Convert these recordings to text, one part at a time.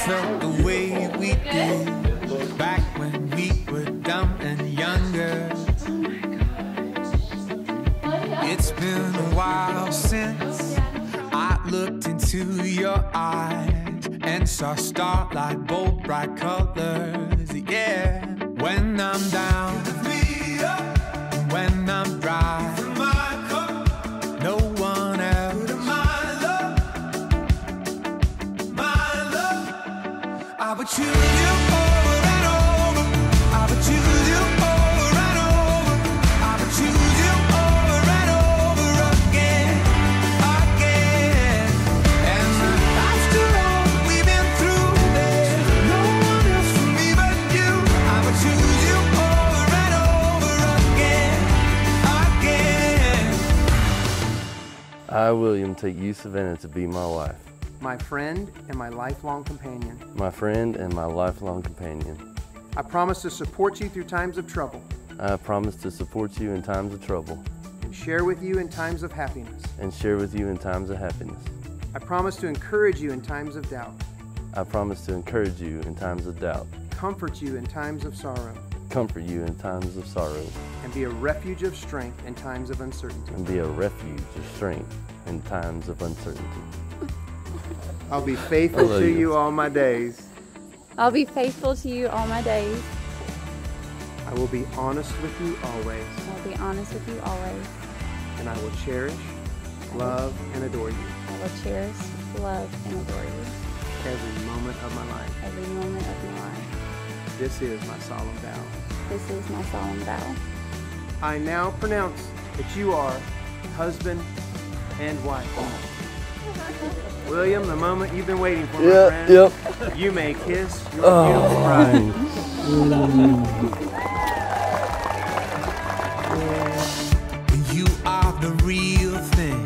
felt the way we did back when we were dumb and younger. It's been a while since I looked into your eyes and saw starlight, bold, bright colors. Yeah, when I'm down, when I'm dry, no one else. I would choose you over and over. I would choose you over and over. I would choose you over and over again, again. And after all we've been through, there's no one else for me but you. I would choose you over and over again, again. I, William, take you, Savannah, to be my wife. My friend and my lifelong companion. My friend and my lifelong companion. I promise to support you through times of trouble. I promise to support you in times of trouble. And share with you in times of happiness. And share with you in times of happiness. I promise to encourage you in times of doubt. I promise to encourage you in times of doubt. Comfort you in times of sorrow. Comfort you in times of sorrow. And be a refuge of strength in times of uncertainty. And be a refuge of strength in times of uncertainty. I'll be faithful to you all my days. I'll be faithful to you all my days. I will be honest with you always. I'll be honest with you always. And I will cherish, love, and adore you. I will cherish, love, and adore you. Every moment of my life. Every moment of my life. This is my solemn vow. This is my solemn vow. I now pronounce that you are husband and wife. William, the moment you've been waiting for, my friend. Yep. You may kiss your beautiful bride. You are the real thing,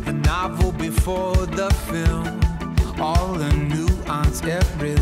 the novel before the film, all the nuance, every